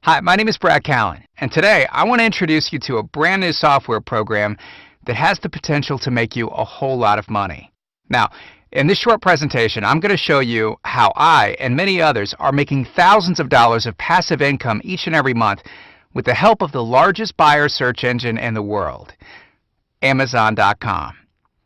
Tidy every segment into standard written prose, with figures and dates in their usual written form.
Hi, my name is Brad Callen, and today I want to introduce you to a brand new software program that has the potential to make you a whole lot of money. Now, in this short presentation, I'm going to show you how I and many others are making thousands of dollars of passive income each and every month with the help of the largest buyer search engine in the world, Amazon.com.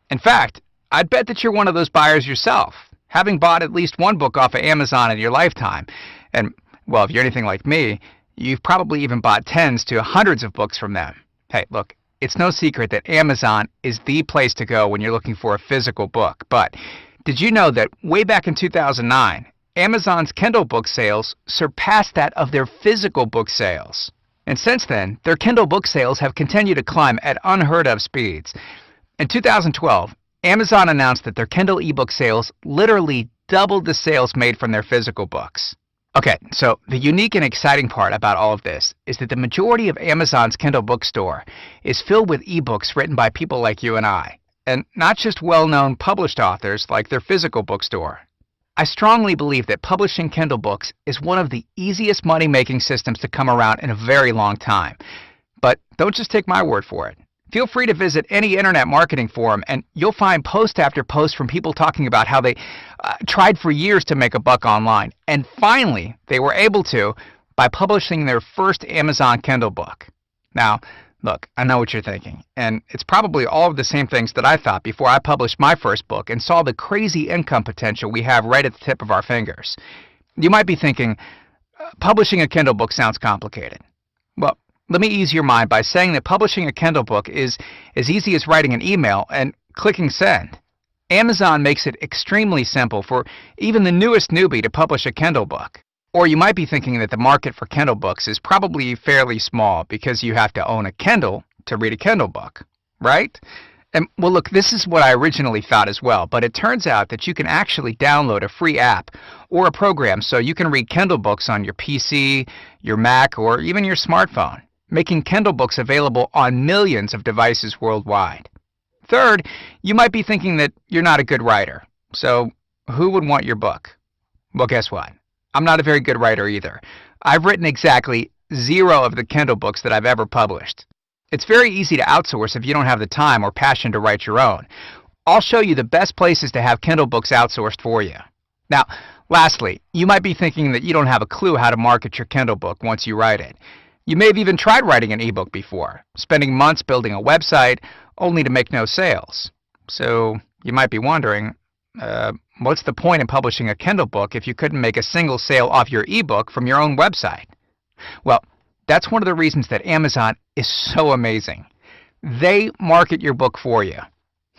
In fact, I'd bet that you're one of those buyers yourself, having bought at least one book off of Amazon in your lifetime. And, well, if you're anything like me, you've probably even bought tens to hundreds of books from them. Hey, look, it's no secret that Amazon is the place to go when you're looking for a physical book. But did you know that way back in 2009, Amazon's Kindle book sales surpassed that of their physical book sales? And since then, their Kindle book sales have continued to climb at unheard of speeds. In 2012, Amazon announced that their Kindle ebook sales literally doubled the sales made from their physical books. Okay, so the unique and exciting part about all of this is that the majority of Amazon's Kindle bookstore is filled with ebooks written by people like you and I, and not just well-known published authors like their physical bookstore. I strongly believe that publishing Kindle books is one of the easiest money-making systems to come around in a very long time. But don't just take my word for it. Feel free to visit any internet marketing forum, and you'll find post after post from people talking about how they tried for years to make a buck online, and finally they were able to by publishing their first Amazon Kindle book. Now, look, I know what you're thinking, and it's probably all of the same things that I thought before I published my first book and saw the crazy income potential we have right at the tip of our fingers. You might be thinking, publishing a Kindle book sounds complicated. Well, let me ease your mind by saying that publishing a Kindle book is as easy as writing an email and clicking send. Amazon makes it extremely simple for even the newest newbie to publish a Kindle book. Or you might be thinking that the market for Kindle books is probably fairly small because you have to own a Kindle to read a Kindle book, right? And well, look, this is what I originally thought as well, but it turns out that you can actually download a free app or a program so you can read Kindle books on your PC, your Mac, or even your smartphone, making Kindle books available on millions of devices worldwide. Third, you might be thinking that you're not a good writer. So who would want your book? Well, guess what? I'm not a very good writer either. I've written exactly 0 of the Kindle books that I've ever published. It's very easy to outsource if you don't have the time or passion to write your own. I'll show you the best places to have Kindle books outsourced for you. Now, lastly, you might be thinking that you don't have a clue how to market your Kindle book once you write it. You may have even tried writing an ebook before, spending months building a website only to make no sales. So you might be wondering, what's the point in publishing a Kindle book if you couldn't make a single sale off your ebook from your own website? Well, that's one of the reasons that Amazon is so amazing. They market your book for you.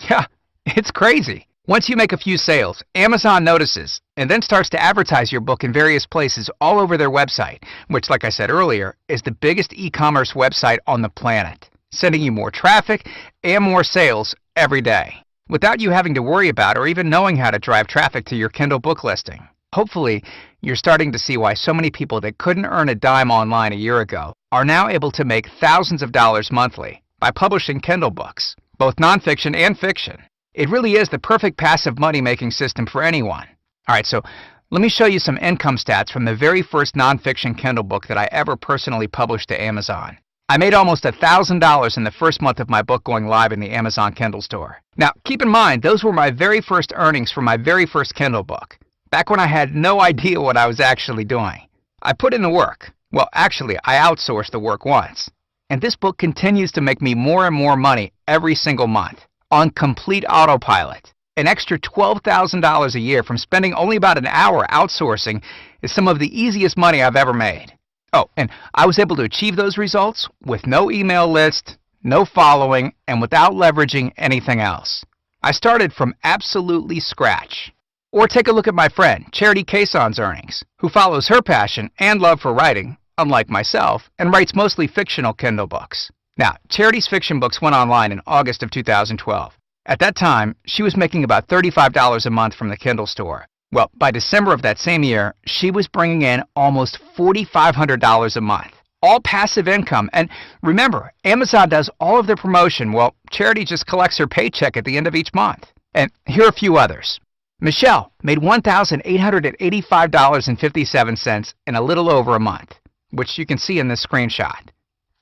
Yeah, it's crazy. Once you make a few sales, Amazon notices and then starts to advertise your book in various places all over their website, which, like I said earlier, is the biggest e-commerce website on the planet, sending you more traffic and more sales every day, without you having to worry about or even knowing how to drive traffic to your Kindle book listing. Hopefully, you're starting to see why so many people that couldn't earn a dime online a year ago are now able to make thousands of dollars monthly by publishing Kindle books, both nonfiction and fiction. It really is the perfect passive money-making system for anyone. All right, so let me show you some income stats from the very first nonfiction Kindle book that I ever personally published to Amazon. I made almost $1,000 in the first month of my book going live in the Amazon Kindle store. Now, keep in mind, those were my very first earnings from my very first Kindle book, back when I had no idea what I was actually doing. I put in the work. Well, actually, I outsourced the work once. And this book continues to make me more and more money every single month, on complete autopilot. An extra $12,000 a year from spending only about an hour outsourcing is some of the easiest money I've ever made. Oh, and I was able to achieve those results with no email list, no following, and without leveraging anything else. I started from absolutely scratch. Or take a look at my friend, Charity Caison's earnings, who follows her passion and love for writing, unlike myself, and writes mostly fictional Kindle books. Now, Charity's fiction books went online in August of 2012. At that time, she was making about $35 a month from the Kindle store. Well, by December of that same year, she was bringing in almost $4,500 a month. All passive income. And remember, Amazon does all of their promotion while Charity just collects her paycheck at the end of each month. And here are a few others. Michelle made $1,885.57 in a little over a month. which you can see in this screenshot.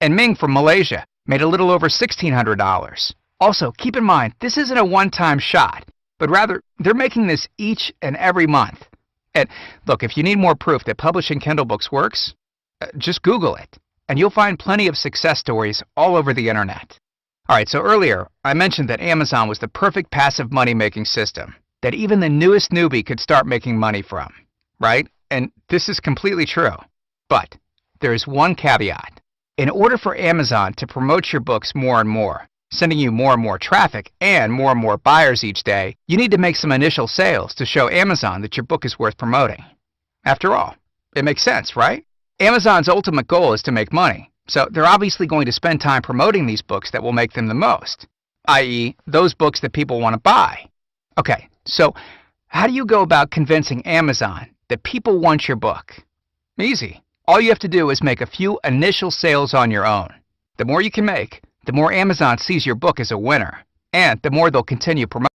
And Ming from Malaysia made a little over $1,600. Also, keep in mind, this isn't a one-time shot, but rather, they're making this each and every month. And look, if you need more proof that publishing Kindle books works, just Google it, and you'll find plenty of success stories all over the internet. Alright, so earlier, I mentioned that Amazon was the perfect passive money-making system that even the newest newbie could start making money from, right? And this is completely true. But there is one caveat. In order for Amazon to promote your books more and more, sending you more and more traffic and more buyers each day, you need to make some initial sales to show Amazon that your book is worth promoting. After all, it makes sense, right? Amazon's ultimate goal is to make money, so they're obviously going to spend time promoting these books that will make them the most, i.e., those books that people want to buy. Okay, so how do you go about convincing Amazon that people want your book? Easy. All you have to do is make a few initial sales on your own. The more you can make, the more Amazon sees your book as a winner, and the more they'll continue promoting.